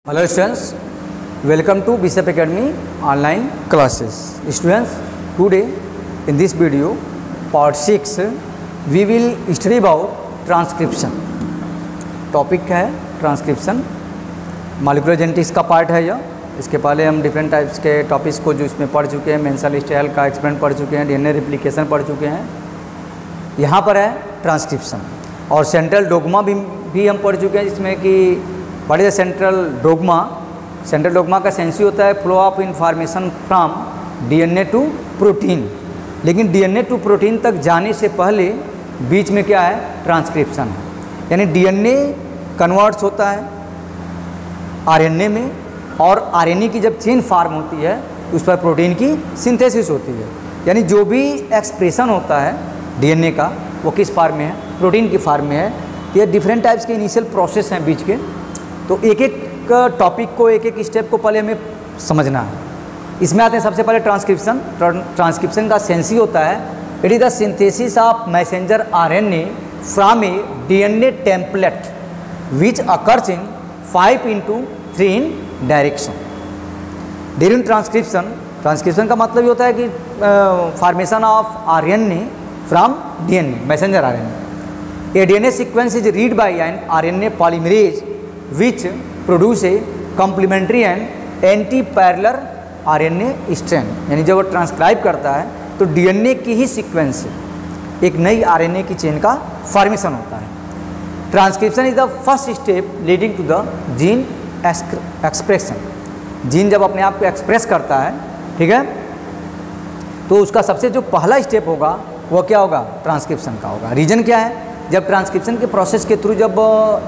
Hello students, welcome to BCEP Academy online classes. Students, today in this video part 6 we will study about transcription. Topic है transcription, molecular genetics का part है यह। इसके पहले हम different types के topics को जो इसमें पढ़ चुके हैं, मेंशन स्टाइल का एक्सपेरिमेंट पढ़ चुके हैं, डीएनए रिप्लिकेशन पढ़ चुके हैं। यहाँ पर है ट्रांसक्रिप्शन और सेंट्रल डोग्मा भी हम पढ़ चुके हैं, जिसमें कि व्हाट इज सेंट्रल डोग्मा का सेंस होता है flow of information from DNA to protein. लेकिन डीएनए टू प्रोटीन तक जाने से पहले बीच में क्या है, ट्रांसक्रिप्शन है। यानी डीएनए कन्वर्ट्स होता है आरएनए में, और आरएनए की जब चेन फॉर्म होती है तो उस पर प्रोटीन की सिंथेसिस होती है। यानी जो भी एक्सप्रेशन होता है डीएनए का वो किस फॉर्म में है, प्रोटीन की फॉर्म में है। ये डिफरेंट टाइप्स के इनिशियल प्रोसेस हैं बीच के, तो एक एक टॉपिक को, एक एक स्टेप को पहले हमें समझना है। इसमें आते हैं सबसे पहले ट्रांसक्रिप्शन। ट्रांसक्रिप्शन का सेंस ही होता है it is the synthesis of messenger RNA from a DNA template which occurs in 5 into 3 in direction. During transcription का मतलब ये होता है कि formation of RNA from DNA, messenger RNA. A DNA sequence is read by an RNA polymerase which produce a complementary and antiparallel RNA strand. यानी जब वो transcribe करता है तो डीएनए की ही सीक्वेंस से एक नई आरएनए की चेन का फॉर्मेशन होता है। Transcription is the first step leading to the gene expression. Gene जब अपने आप को एक्सप्रेस करता है, ठीक है, तो उसका सबसे जो पहला स्टेप होगा वो क्या होगा, ट्रांसक्रिप्शन का होगा। रीजन क्या है, जब ट्रांसक्रिप्शन के प्रोसेस के थ्रू जब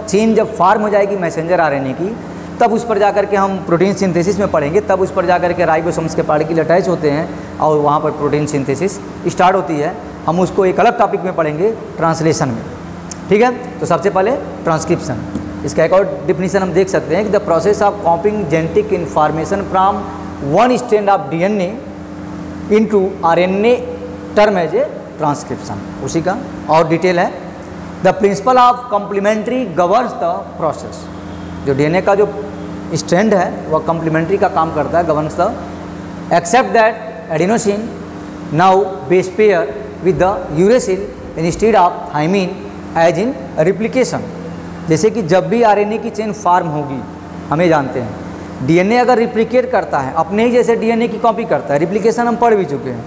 चेन जब फॉर्म हो जाएगी मैसेंजर आरएनए की, तब उस पर जाकर के हम प्रोटीन सिंथेसिस में पढ़ेंगे, तब उस पर जाकर के राइबोसोम्स के पार्टिकल अटैच होते हैं और वहाँ पर प्रोटीन सिंथेसिस स्टार्ट होती है। हम उसको एक अलग टॉपिक में पढ़ेंगे ट्रांसलेशन में, ठीक है। तो सबसे पहले ट्रांसक्रिप्शन, इसका एक और डिफिनीशन हम देख सकते हैं कि the process of copying genetic information from one strand of DNA into RNA term as a transcription. उसी का और डिटेल है। The principle of complementary governs the process. जो डीएनए का जो स्ट्रैंड है वह कॉम्प्लीमेंट्री का काम करता है, governs the, except that adenosine now base pair with the uracil instead of thymine as in replication. जैसे कि जब भी आरएनए की चेन फॉर्म होगी, हमें जानते हैं डीएनए अगर रिप्लिकेट करता है, अपने ही जैसे डीएनए की कॉपी करता है, रिप्लिकेशन हम पढ़ भी चुके हैं,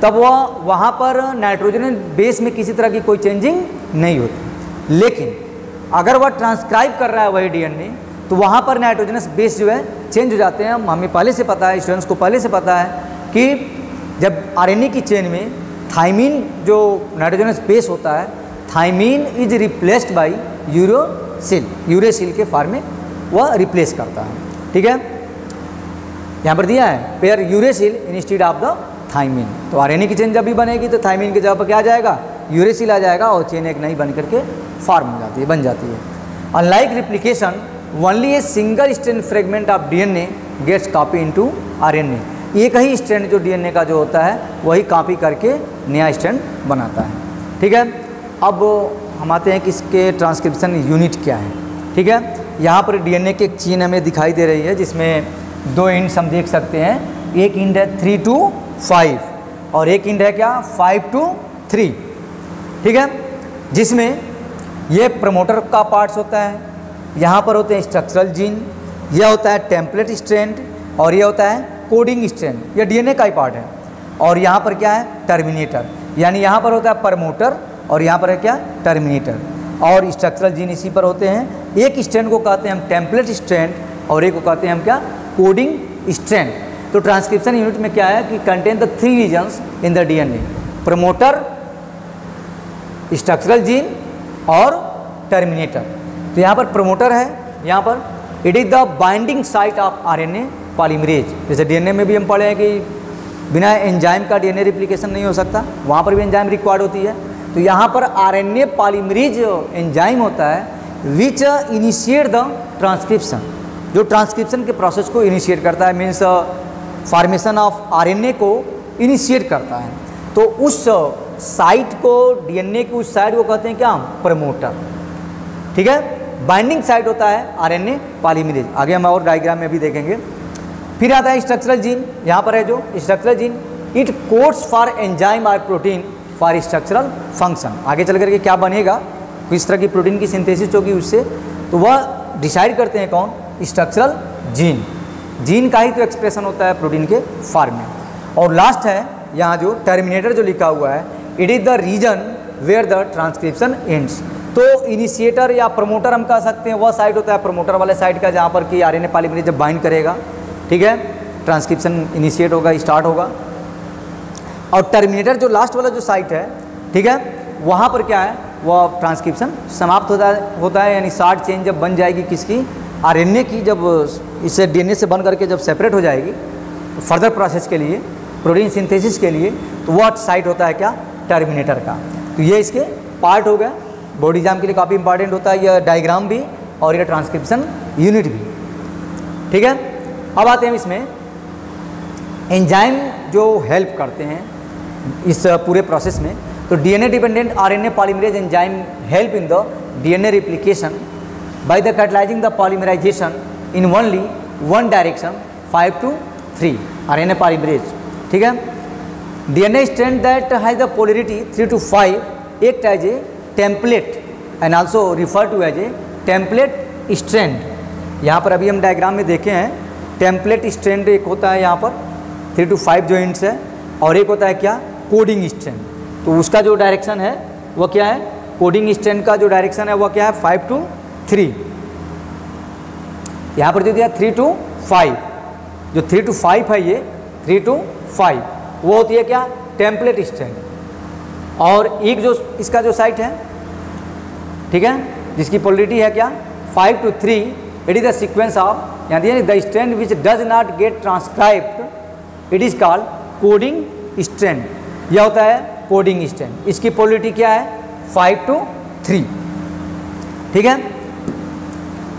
तब वह वहाँ पर नाइट्रोजन बेस में किसी तरह की कोई चेंजिंग नहीं होती। लेकिन अगर वह ट्रांसक्राइब कर रहा है वही डीएनए, तो वहाँ पर नाइट्रोजनस बेस जो है चेंज हो जाते हैं। हमें पहले से पता है, स्टूडेंट्स को पहले से पता है कि जब आरएनए की चेन में थाइमीन जो नाइट्रोजनस बेस होता है, thymine is replaced by uracil के फॉर्म में वह रिप्लेस करता है, ठीक है। यहाँ पर दिया है pair uracil instead of the thymine. तो आरएनए की चेन जब भी बनेगी तो थाइमीन की जगह पर क्या आ जाएगा, यूरेसिल आ जाएगा और चेन एक नई बन करके फॉर्म हो जाती है, बन जाती है। Unlike replication, only a single strand fragment of DNA gets copy into RNA. एक ही स्ट्रैंड जो डीएनए का जो होता है वही कॉपी करके नया स्ट्रैंड बनाता है, ठीक है। अब हम आते हैं कि इसके ट्रांसक्रिप्शन यूनिट क्या है, ठीक है। यहाँ पर डीएनए की एक चेन हमें दिखाई दे रही है, जिसमें दो इंड्स हम देख सकते हैं। एक इंड है 3 to 5 और एक इंड है क्या, 5 to 3, ठीक है। जिसमें ये प्रमोटर का पार्ट्स होता है, यहाँ पर होते हैं स्ट्रक्चरल जीन, यह होता है टेम्पलेट स्ट्रैंड और यह होता है कोडिंग स्ट्रैंड। यह डीएनए का ही पार्ट है। और यहाँ पर क्या है, टर्मिनेटर। यानी यहाँ पर होता है प्रमोटर और यहाँ पर है क्या, टर्मिनेटर। और स्ट्रक्चरल जीन इसी पर होते हैं। एक स्ट्रैंड को कहते हैं हम टेम्पलेट स्ट्रैंड और एक को कहते हैं हम क्या, कोडिंग स्ट्रैंड। तो ट्रांसक्रिप्शन यूनिट में क्या है कि contain the 3 regions in the DNA, promoter, structural gene और टर्मिनेटर। तो यहाँ पर प्रमोटर है, यहाँ पर it is the binding site of RNA polymerase. जैसे डीएनए में भी हम पढ़े हैं कि बिना एंजाइम का डीएनए रिप्लिकेशन नहीं हो सकता, वहाँ पर भी एंजाइम रिक्वायर्ड होती है। तो यहाँ पर आरएनए पॉलीमरेज एंजाइम होता है विच इनिशिएट द ट्रांसक्रिप्शन, जो ट्रांसक्रिप्शन के प्रोसेस को इनिशिएट करता है, मीन्स फॉर्मेशन ऑफ आरएनए को इनिशिएट करता है। तो उस साइट को, डीएनए की उस साइट को कहते हैं क्या, प्रमोटर, ठीक है। बाइंडिंग साइट होता है आरएनए पॉलीमरेज। आगे हम और डायग्राम में भी देखेंगे। फिर आता है स्ट्रक्चरल जीन, यहाँ पर है जो structural gene, it codes for enzyme और प्रोटीन फॉर स्ट्रक्चरल फंक्शन। आगे चल करके क्या बनेगा, किस तरह की प्रोटीन की सिंथेसिस होगी उससे, तो वह डिसाइड करते हैं कौन, स्ट्रक्चरल जीन। जीन का ही तो एक्सप्रेशन होता है प्रोटीन के फॉर्म में। और लास्ट है यहाँ जो टर्मिनेटर जो लिखा हुआ है, it is the region where the transcription ends. तो इनिशिएटर या प्रमोटर हम कह सकते हैं, वह साइड होता है प्रमोटर वाले साइड का, जहाँ पर कि आरएनए पॉलीमरेज जब बाइंड करेगा, ठीक है, ट्रांसक्रिप्शन इनिशिएट होगा, स्टार्ट होगा। और टर्मिनेटर जो लास्ट वाला जो साइट है, ठीक है, वहाँ पर क्या है, वह ट्रांसक्रिप्शन समाप्त होता है। यानी शॉर्ट चेन जब बन जाएगी किसकी, आरएनए की, जब इससे डीएनए से बन करके जब सेपरेट हो जाएगी फर्दर प्रोसेस के लिए, प्रोटीन सिंथेसिस के लिए, तो वह साइट होता है क्या, टर्मिनेटर का। तो ये इसके पार्ट हो गया, बोर्ड एग्जाम के लिए काफ़ी इंपॉर्टेंट होता है यह डायग्राम भी और यह ट्रांसक्रिप्शन यूनिट भी, ठीक है। अब आते हैं इसमें एंजाइम जो हेल्प करते हैं इस पूरे प्रोसेस में। तो DNA dependent RNA polymerase enzyme help in the DNA replication by the catalysing the polymerisation in only one direction 5 to 3 RNA polymerase, ठीक है। DNA strand that has the polarity 3 to 5 act as a template and also refer to as a template strand. यहाँ पर अभी हम diagram में देखे हैं, template strand एक होता है यहाँ पर 3 to 5 जो एंड्स है, और एक होता है क्या, कोडिंग स्ट्रैंड। तो उसका जो डायरेक्शन है वह क्या है, कोडिंग स्ट्रैंड का जो डायरेक्शन है वह क्या है, 5 to 3। यहाँ पर जो दिया 3 to 5, जो 3 to 5 है, ये 3 to 5 वो होती है क्या, टेम्पलेट स्ट्रैंड। और एक जो इसका जो साइट है, ठीक है, जिसकी पोलैरिटी है क्या, 5 to 3, it is the sequence of, यानी the strand which does not get transcribed it is called coding strand. यह होता है कोडिंग स्ट्रैंड। इसकी पोलैरिटी क्या है, 5 to 3, ठीक है।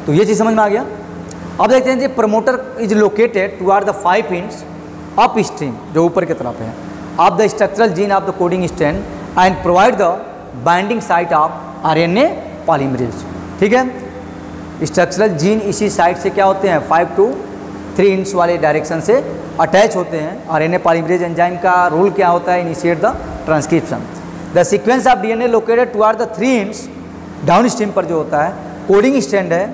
तो ये चीज़ समझ में आ गया। अब देखते हैं जी, promoter is located toward the 5 ends upstream, जो ऊपर की तरफ है, of the structural gene of the coding strand and provide the binding site of RNA polymerase, ठीक है। स्ट्रक्चरल जीन इसी साइट से क्या होते हैं, 5 to 3 एंड्स वाले डायरेक्शन से अटैच होते हैं। आरएनए पॉलीमरेज एंजाइम का रोल क्या होता है, initiate the transcription. The sequence of DNA located toward the 3 ends downstream पर जो होता है कोडिंग स्ट्रैंड है,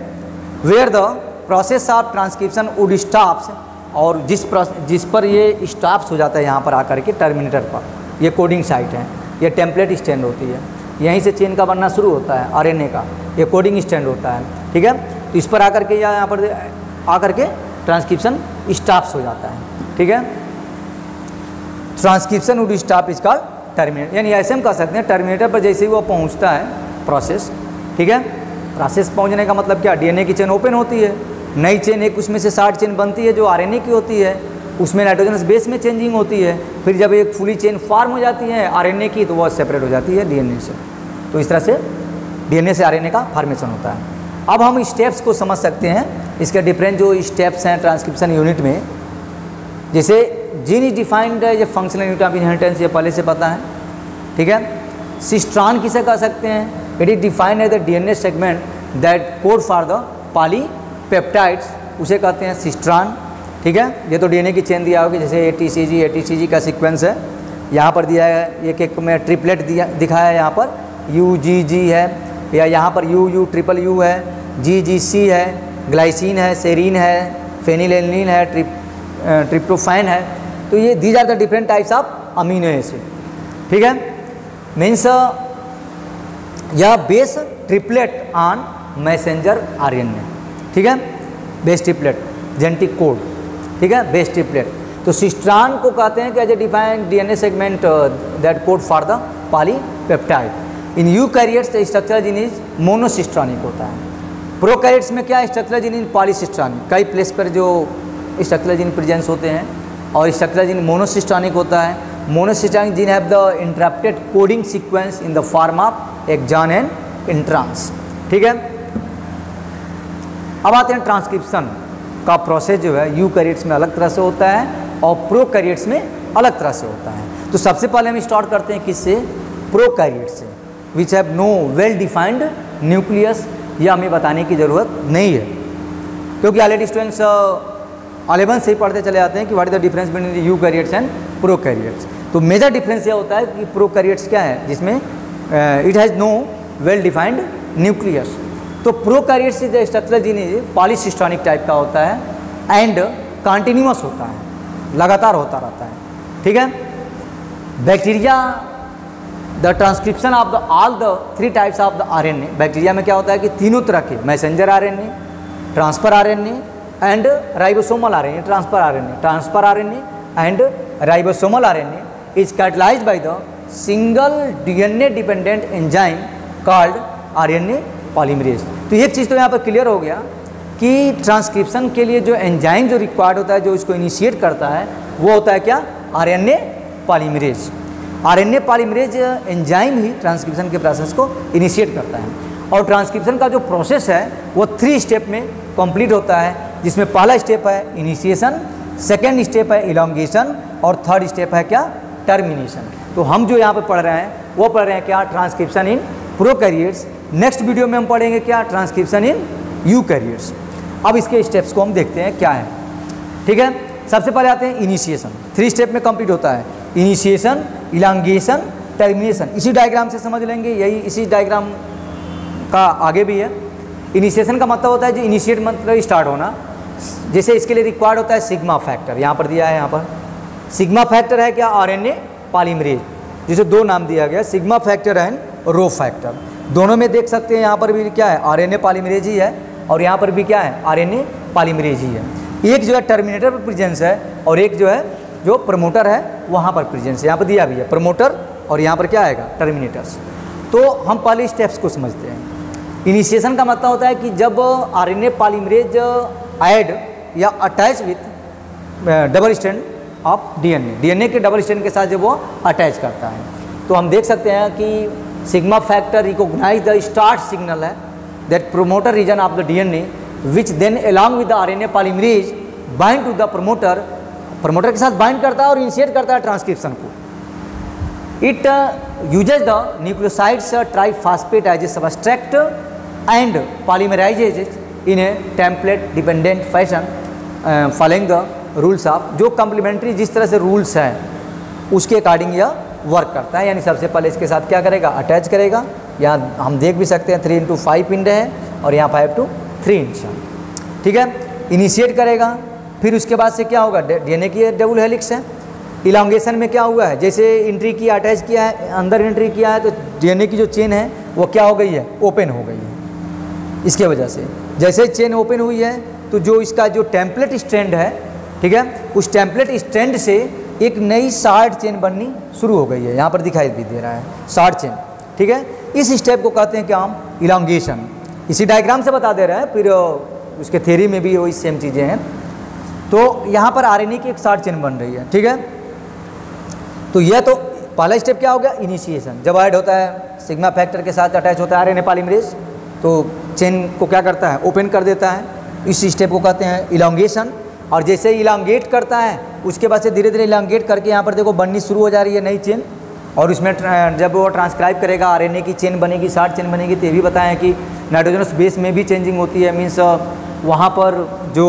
where the process of transcription would stops, और जिस पर ये स्टॉप्स हो जाता है यहाँ पर आकर के टर्मिनेटर पर, ये कोडिंग साइट है, ये टेम्पलेट स्ट्रैंड होती है, यहीं से चेन का बनना शुरू होता है आरएनए का, ये कोडिंग स्ट्रैंड होता है, ठीक है। तो इस पर आकर के या यहाँ पर आकर के ट्रांसक्रिप्शन स्टॉप्स हो जाता है, ठीक है। Transcription would stop is called terminator. यानी ऐसे हम कह सकते हैं, टर्मिनेटर पर जैसे ही वो पहुँचता है प्रोसेस, ठीक है, प्रोसेस पहुँचने का मतलब क्या, डीएनए की चेन ओपन होती है, नई चेन एक उसमें से शॉर्ट चेन बनती है जो आरएनए की होती है, उसमें नाइट्रोजनस बेस में चेंजिंग होती है, फिर जब एक फुली चेन फॉर्म हो जाती है आरएनए की, तो वह सेपरेट हो जाती है डीएनए से। तो इस तरह से डीएनए से आरएनए का फॉर्मेशन होता है। अब हम स्टेप्स को समझ सकते हैं, इसके डिफरेंट जो स्टेप्स हैं ट्रांसक्रिप्शन यूनिट में। जैसे gene is defined as a functional unit of inheritance, ये पहले से पता है, ठीक है। सिस्ट्रॉन किसे कह सकते हैं, it is defined as the DNA segment that code for the polypeptides, उसे कहते हैं सिस्ट्रॉन, ठीक है। ये तो डीएनए की चेन दिया होगी, जैसे एटीसीजी का सीक्वेंस है, यहाँ पर दिया है, एक में ट्रिपलेट दिखाया है, यहाँ पर UGG है, या यहाँ पर ट्रिपल यू है, GGC है, ग्लाइसिन है, सेरीन है, फेनिलैलनिन है, ट्रिप्टोफैन है। तो ये these are the different types of amino acid, ठीक है। मीन्स यह base triplet on messenger RNA, ठीक है, बेस ट्रिपलेट जेनेटिक कोड, ठीक है, बेस ट्रिपलेट। तो सिस्ट्रॉन को कहते हैं कि as a defined DNA segment that code for the polypeptide. In eukaryotes the structural gene is monocistronic होता है। प्रोकैरियोट्स में क्या, स्ट्रक्चरल जीन इन पॉलीसिस्ट्रॉनिक, कई प्लेस पर जो स्ट्रक्चरल जीन प्रेजेंस होते हैं, और स्ट्रक्चरल जीन मोनोसिस्ट्रॉनिक होता है। Monocistronic gene have the interrupted coding sequence in the form of exon and introns, ठीक है। अब आते हैं ट्रांसक्रिप्शन का प्रोसेस जो है यूकैरियोट्स में अलग तरह से होता है और प्रोकैरियोट्स में अलग तरह से होता है। तो सबसे पहले हम स्टार्ट करते हैं किससे, प्रोकैरियोट से, which have no well defined nucleus यह हमें बताने की ज़रूरत नहीं है, क्योंकि ऑलरेडी स्टूडेंट्स 11 से ही पढ़ते चले जाते हैं कि what is the difference between eukaryotes and prokaryotes. तो मेजर डिफरेंस यह होता है कि प्रोकैरियोट्स क्या है, जिसमें it has no well defined nucleus. तो prokaryotes is the structural gene polycistronic type का होता है एंड कंटिन्यूअस होता है, लगातार होता रहता है, ठीक है। Bacteria the transcription of the all the 3 types of the RNA, bacteria में क्या होता है कि तीनों तरह के messenger RNA, transfer RNA and ribosomal RNA, transfer RNA and ribosomal RNA is catalysed by the single DNA dependent enzyme called RNA polymerase. तो एक चीज़ तो यहाँ पर क्लियर हो गया कि ट्रांसक्रिप्शन के लिए जो एंजाइम जो रिक्वायर्ड होता है, जो इसको इनिशिएट करता है, वो होता है क्या, RNA polymerase. RNA polymerase enzyme ही ट्रांसक्रिप्शन के प्रोसेस को इनिशिएट करता है। और ट्रांसक्रिप्शन का जो प्रोसेस है वो 3 स्टेप में कंप्लीट होता है, जिसमें पहला स्टेप है इनिशिएशन, सेकेंड स्टेप है इलॉन्गेशन और थर्ड स्टेप है क्या, टर्मिनेशन। तो हम जो यहाँ पे पढ़ रहे हैं वो पढ़ रहे हैं क्या, transcription in prokaryotes. Next video में हम पढ़ेंगे क्या, ट्रांसक्रिप्शन इन यूकैरियोट्स। अब इसके स्टेप्स को हम देखते हैं क्या है, ठीक है। सबसे पहले आते हैं इनिशिएशन, 3 स्टेप में कंप्लीट होता है, इनिशिएशन, इलांगेशन, टर्मिनेशन। इसी डायग्राम से समझ लेंगे, यही इसी डायग्राम का आगे भी है। इनिशिएशन का मतलब होता है जो इनिशिएट मतलब स्टार्ट होना, जैसे इसके लिए रिक्वायर्ड होता है सिग्मा फैक्टर, यहाँ पर दिया है, यहाँ पर सिग्मा फैक्टर है क्या, आरएनए पॉलीमरेज, जिसे 2 नाम दिया गया, sigma factor and rho factor. दोनों में देख सकते हैं, यहाँ पर भी क्या है, आरएनए पॉलीमरेज ही है और यहाँ पर भी क्या है, आरएनए पॉलीमरेज ही है। एक जो है टर्मिनेटर पर प्रेजेंस है और एक जो है जो प्रमोटर है वहाँ पर प्रेजेंस है, यहाँ पर दिया भी है प्रमोटर और यहाँ पर क्या आएगा, टर्मिनेटर्स। तो हम पहले स्टेप्स को समझते हैं। इनिशिएशन का मतलब होता है कि जब आरएनए पॉलीमरेज ऐड या attach with double strand of DNA, DNA के डबल स्ट्रैंड के साथ जब वो अटैच करता है, तो हम देख सकते हैं कि sigma factor recognise the start signal है that promoter region of the DNA which then along with the RNA polymerase bind to the promoter, promoter के साथ बाइंड करता है और इनिशिएट करता है ट्रांसक्रिप्शन को। It uses the nucleosides triphosphate as a substrate and polymerises in a template dependent fashion following the rules of, जो complementary जिस तरह से रूल्स हैं उसके अकॉर्डिंग यह वर्क करता है। यानी सबसे पहले इसके साथ क्या करेगा, अटैच करेगा। यहाँ हम देख भी सकते हैं 3x5 पिंड है और यहाँ 5x3 इंच, ठीक है। इनिशिएट करेगा, फिर उसके बाद से क्या होगा, डीएनए की डबल हेलिक्स है। इलांगेशन में क्या हुआ है, जैसे एंट्री किया, अटैच किया है, अंदर एंट्री किया है, तो डीएनए की जो चेन है वो क्या हो गई है, ओपन हो गई है। इसके वजह से जैसे चेन ओपन हुई है तो जो इसका जो टेम्पलेट स्ट्रैंड है, ठीक है, उस टेम्पलेट स्ट्रैंड से एक नई शॉर्ट चेन बननी शुरू हो गई है, यहाँ पर दिखाई भी दे रहा है शॉर्ट चेन, ठीक है। इस स्टेप को कहते हैं क्या हम, इलांगेशन। इसी डायग्राम से बता दे रहे हैं, फिर उसके थ्योरी में भी वही सेम चीज़ें हैं। तो यहाँ पर आरएनए की एक शॉर्ट चेन बन रही है, ठीक है। तो यह तो पहला स्टेप क्या हो गया, इनिशिएशन। जब ऐड होता है सिग्मा फैक्टर के साथ अटैच होता है आरएनए पॉलीमरेज, तो चेन को क्या करता है, ओपन कर देता है। इस स्टेप को कहते हैं इलांगेशन। और जैसे इलांगेट करता है उसके बाद से धीरे धीरे इलांगेट करके यहाँ पर देखो बननी शुरू हो जा रही है नई चेन। और उसमें जब वो ट्रांसक्राइब करेगा आरएनए की चेन बनेगी, शॉर्ट चेन बनेगी। तो ये भी बताएं कि नाइट्रोजनस बेस में भी चेंजिंग होती है, मीन्स वहाँ पर जो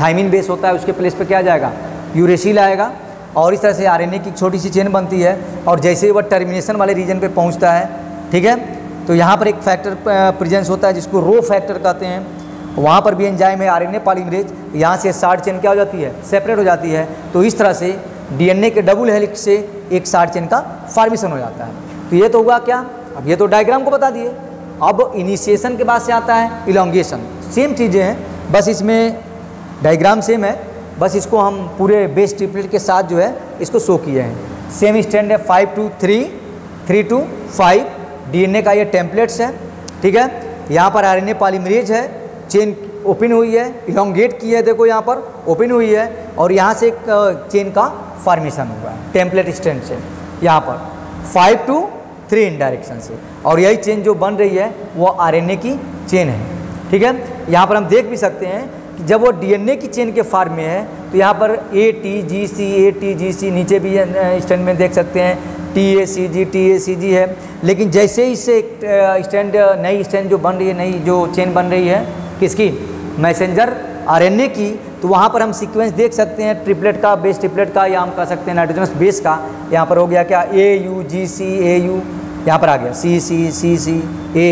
थाइमिन बेस होता है उसके प्लेस पे क्या जाएगा, यूरेसिल आएगा। और इस तरह से आरएनए की छोटी सी चेन बनती है। और जैसे वह टर्मिनेशन वाले रीजन पे पहुंचता है, ठीक है, तो यहाँ पर एक फैक्टर प्रेजेंस होता है जिसको रो फैक्टर कहते हैं। वहाँ पर भी एंजाइम है आरएनए पॉलीमरेज, यहाँ से शॉर्ट चेन क्या हो जाती है, सेपरेट हो जाती है। तो इस तरह से डीएनए के डबल हेलिक्स से एक शॉर्ट चेन का फॉर्मेशन हो जाता है। तो ये तो हुआ क्या, अब ये तो डायग्राम को बता दिए। अब इनिशिएशन के बाद से आता है इलांगेशन। सेम चीज़ें हैं, बस इसमें डायग्राम सेम है, बस इसको हम पूरे बेस ट्रिपलेट के साथ जो है इसको शो किए हैं। सेम स्टैंड है 5 to 3, 3 to 5 डीएनए का ये टेम्पलेट्स है, ठीक है। यहाँ पर आरएनए पॉलीमरेज है, चेन ओपन हुई है, इलांगेट की है, देखो यहाँ पर ओपन हुई है। और यहाँ से एक चेन का फॉर्मेशन हुआ है टेम्पलेट स्टैंड से, यहाँ पर 5 to 3 इन डायरेक्शन से। और यही चेन जो बन रही है वो आरएनए की चेन है, ठीक है। यहाँ पर हम देख भी सकते हैं कि जब वो डीएनए की चेन के फॉर्म में है तो यहाँ पर ATGC नीचे भी स्टैंड में देख सकते हैं TACG है, लेकिन जैसे ही इससे स्टैंड नई स्टैंड जो बन रही है, नई जो चेन बन रही है किसकी, मैसेंजर RNA की, तो वहाँ पर हम सीक्वेंस देख सकते हैं ट्रिपलेट का, बेस ट्रिपलेट का, या हम कह सकते हैं नाइट्रोजनस बेस का। यहाँ पर हो गया क्या, AUGC AU, यहाँ पर आ गया CC A,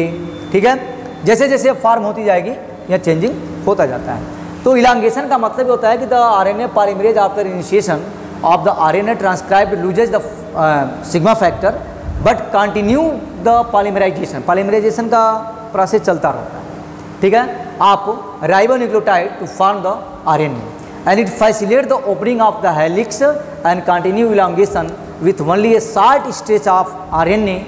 ठीक है। जैसे जैसे फॉर्म होती जाएगी यह चेंजिंग होता जाता है। तो इलांगेशन का मतलब होता है कि the RNA polymerase after initiation of the RNA transcribed loses the sigma factor but continue the polymerisation. Polymerisation का प्रोसेस चलता रहता है, ठीक है, आप ribonucleotide to form the RNA and it facilitate the opening of the helix and continue elongation with only a short stretch of RNA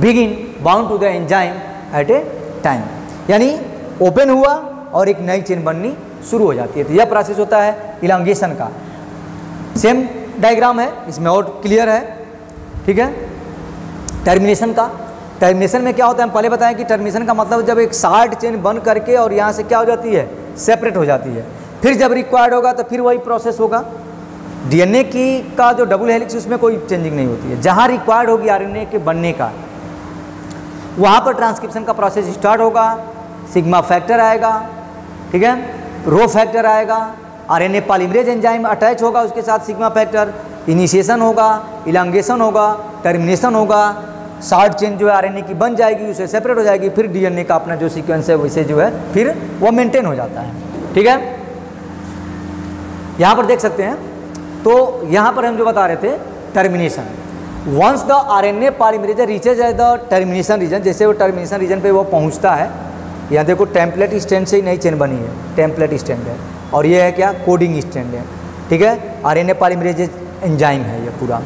begin bound to the enzyme at a time. यानी open हुआ और एक नई chain बननी शुरू हो जाती है। तो यह प्रोसेस होता है इलांगेशन का। सेम डायग्राम है, इसमें और क्लियर है, ठीक है। टर्मिनेशन का, टर्मिनेशन में क्या होता है, हम पहले बताएं कि टर्मिनेशन का मतलब जब एक शॉर्ट चेन बन करके और यहाँ से क्या हो जाती है, सेपरेट हो जाती है। फिर जब रिक्वायर्ड होगा तो फिर वही प्रोसेस होगा। DNA की का जो डबल हेलिक्स उसमें कोई चेंजिंग नहीं होती है। जहाँ रिक्वायर्ड होगी RNA के बनने का, वहाँ पर ट्रांसक्रिप्शन का प्रोसेस स्टार्ट होगा, सिग्मा फैक्टर आएगा, ठीक है, रो फैक्टर आएगा, RNA पॉलीमरेज एंजाइम अटैच होगा उसके साथ सिग्मा फैक्टर, इनिशिएशन होगा, इलांगेशन होगा, टर्मिनेशन होगा, शॉर्ट चेन जो है RNA की बन जाएगी, उसे सेपरेट हो जाएगी, फिर DNA का अपना जो सीक्वेंस है वैसे जो है फिर वो मेंटेन हो जाता है, ठीक है। यहाँ पर देख सकते हैं, तो यहाँ पर हम जो बता रहे थे termination, once the RNA polymerase reaches at the termination region, जैसे वो टर्मिनेशन रीजन पे वो पहुँचता है, यहाँ देखो टेम्पलेट स्टैंड से ही नई चेन बनी है, टेम्पलेट स्टैंड है, और ये है क्या, कोडिंग स्टैंड है, ठीक है। RNA पॉलीमरेज एंजाइम है ये पूरा,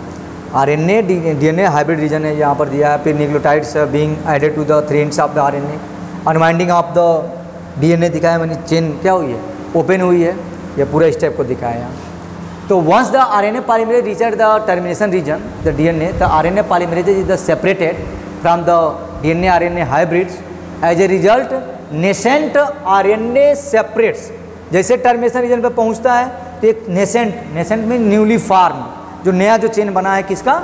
RNA DNA हाइब्रिड रीजन है यहाँ पर दिया है। फिर nucleotides being added to the 3 ends of the RNA, unwinding of the DNA दिखाया मैंने, चेन क्या हुई है, ओपन हुई है, ये पूरा स्टेप को दिखाया यहाँ। तो once the RNA polymerase reaches the termination region, the DNA, the RNA polymerase is the separated from the DNA RNA hybrids. As a result, nascent RNA separates. जैसे टर्मिनेशन रीजन पे पहुंचता है तो एक नेसेंट में न्यूली फॉर्म, जो नया जो चेन बना है किसका,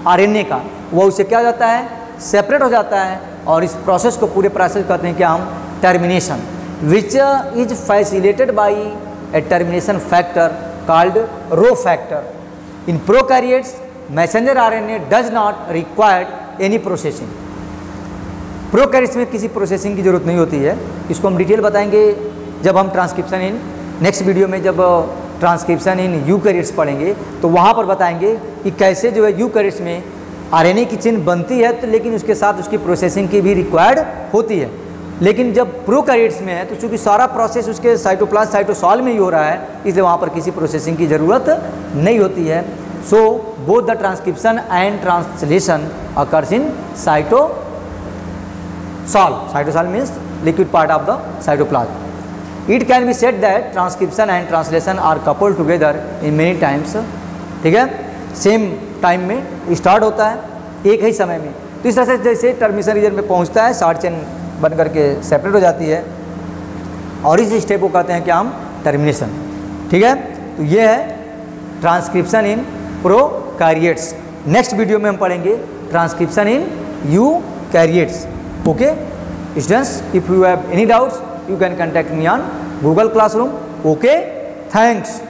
RNA का, वो उससे क्या हो जाता है, सेपरेट हो जाता है। और इस प्रोसेस को, पूरे प्रोसेस कहते हैं क्या हम, termination, which is facilitated by A termination factor called rho factor. In prokaryotes, messenger RNA does not require any processing. Prokaryotes में किसी प्रोसेसिंग की जरूरत नहीं होती है। इसको हम डिटेल बताएंगे जब हम ट्रांसक्रिप्शन इन नेक्स्ट वीडियो में, जब ट्रांसक्रिप्शन इन यूकैरियोट्स पढ़ेंगे तो वहाँ पर बताएंगे कि कैसे जो है यूकैरियोट्स में RNA की चेन बनती है, तो लेकिन उसके साथ उसकी प्रोसेसिंग की भी रिक्वायर्ड होती है। लेकिन जब प्रोकैरियोट्स में है तो चूंकि सारा प्रोसेस उसके साइटोप्लाज्म साइटोसॉल में ही हो रहा है, इसलिए वहाँ पर किसी प्रोसेसिंग की ज़रूरत नहीं होती है। So both the transcription and translation occurs in cytosol. Cytosol means liquid part of the cytoplasm. It can be said that transcription and translation are coupled together in many times, ठीक है, same time में start होता है, एक ही समय में। तो इस तरह से जैसे टर्मिनेशन रीजन में पहुँचता है, शॉर्ट चेन बन करके सेपरेट हो जाती है, और इस स्टेप को कहते हैं क्या हम, टर्मिनेशन, ठीक है। तो ये है transcription in prokaryotes. Next video में हम पढ़ेंगे transcription in eukaryotes. Okay students, if you have any doubts you can contact me on Google classroom. Okay, thanks.